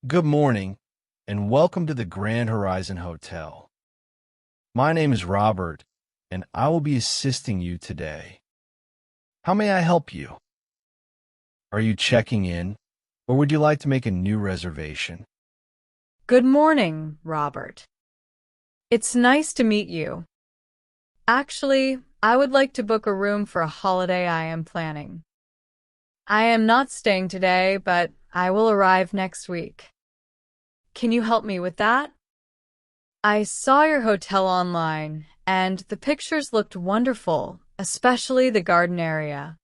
Good morning, and welcome to the Grand Horizon Hotel. My name is Robert, and I will be assisting you today. How may I help you? Are you checking in, or would you like to make a new reservation? Good morning, Robert. It's nice to meet you. Actually, I would like to book a room for a holiday I am planning. I am not staying today, but I will arrive next week. Can you help me with that? I saw your hotel online, and the pictures looked wonderful, especially the garden area.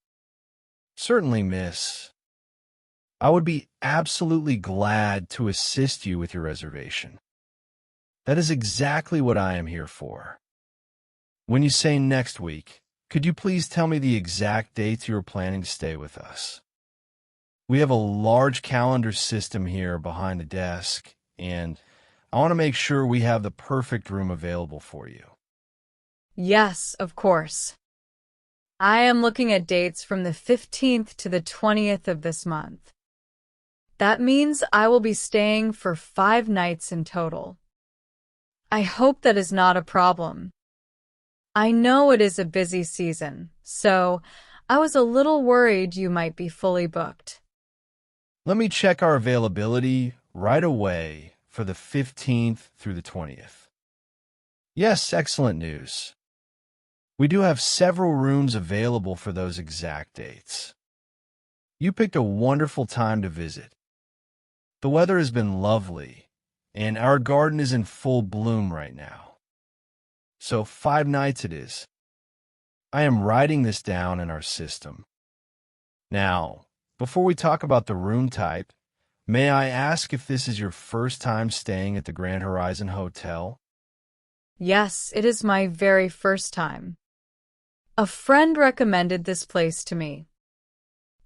Certainly, miss. I would be absolutely glad to assist you with your reservation. That is exactly what I am here for. When you say next week, could you please tell me the exact dates you are planning to stay with us? We have a large calendar system here behind the desk, and I want to make sure we have the perfect room available for you. Yes, of course. I am looking at dates from the 15th to the 20th of this month. That means I will be staying for 5 nights in total. I hope that is not a problem. I know it is a busy season, so I was a little worried you might be fully booked. Let me check our availability right away for the 15th through the 20th. Yes, excellent news. We do have several rooms available for those exact dates. You picked a wonderful time to visit. The weather has been lovely, and our garden is in full bloom right now. So 5 nights it is. I am writing this down in our system. Now, before we talk about the room type, may I ask if this is your first time staying at the Grand Horizon Hotel? Yes, it is my very first time. A friend recommended this place to me.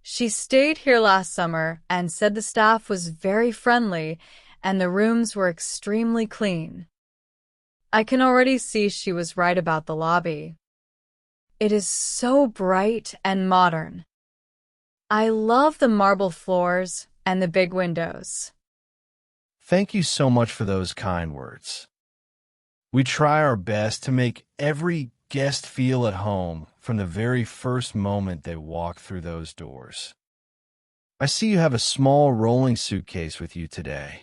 She stayed here last summer and said the staff was very friendly and the rooms were extremely clean. I can already see she was right about the lobby. It is so bright and modern. I love the marble floors and the big windows. Thank you so much for those kind words. We try our best to make every guest feel at home from the very first moment they walk through those doors. I see you have a small rolling suitcase with you today.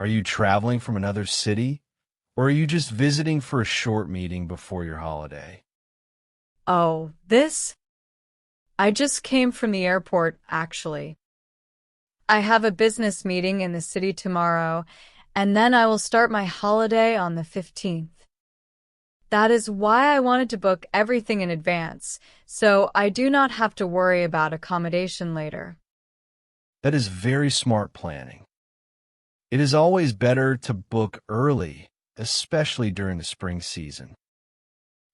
Are you traveling from another city, or are you just visiting for a short meeting before your holiday? Oh, this? I just came from the airport, actually. I have a business meeting in the city tomorrow, and then I will start my holiday on the 15th. That is why I wanted to book everything in advance, so I do not have to worry about accommodation later. That is very smart planning. It is always better to book early, especially during the spring season.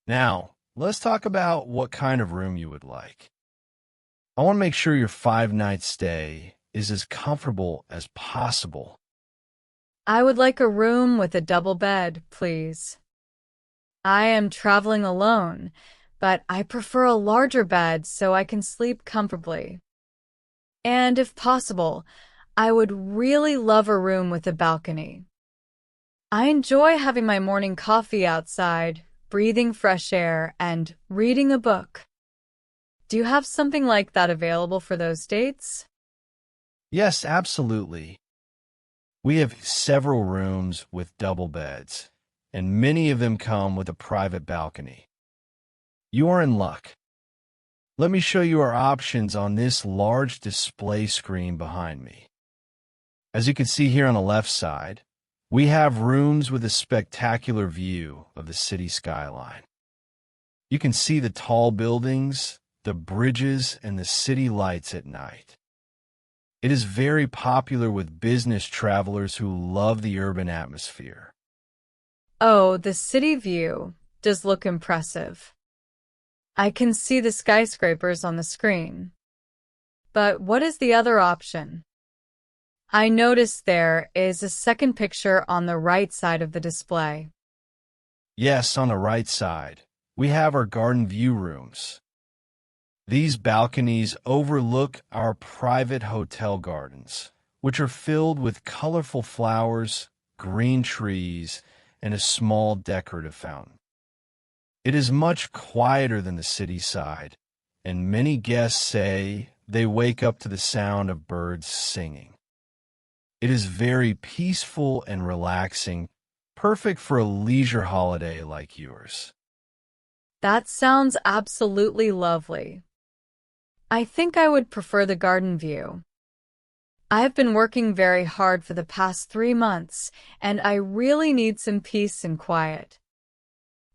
Now, let's talk about what kind of room you would like. I want to make sure your 5-night stay is as comfortable as possible. I would like a room with a double bed, please. I am traveling alone, but I prefer a larger bed so I can sleep comfortably. And if possible, I would really love a room with a balcony. I enjoy having my morning coffee outside, breathing fresh air, and reading a book. Do you have something like that available for those dates? Yes, absolutely. We have several rooms with double beds, and many of them come with a private balcony. You are in luck. Let me show you our options on this large display screen behind me. As you can see here on the left side, we have rooms with a spectacular view of the city skyline. You can see the tall buildings, the bridges, and the city lights at night. It is very popular with business travelers who love the urban atmosphere. Oh, the city view does look impressive. I can see the skyscrapers on the screen. But what is the other option? I noticed there is a second picture on the right side of the display. Yes, on the right side, we have our garden view rooms. These balconies overlook our private hotel gardens, which are filled with colorful flowers, green trees, and a small decorative fountain. It is much quieter than the city side, and many guests say they wake up to the sound of birds singing. It is very peaceful and relaxing, perfect for a leisure holiday like yours. That sounds absolutely lovely. I think I would prefer the garden view. I've been working very hard for the past 3 months, and I really need some peace and quiet.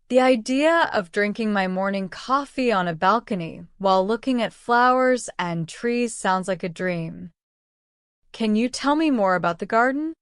The idea of drinking my morning coffee on a balcony while looking at flowers and trees sounds like a dream. Can you tell me more about the garden?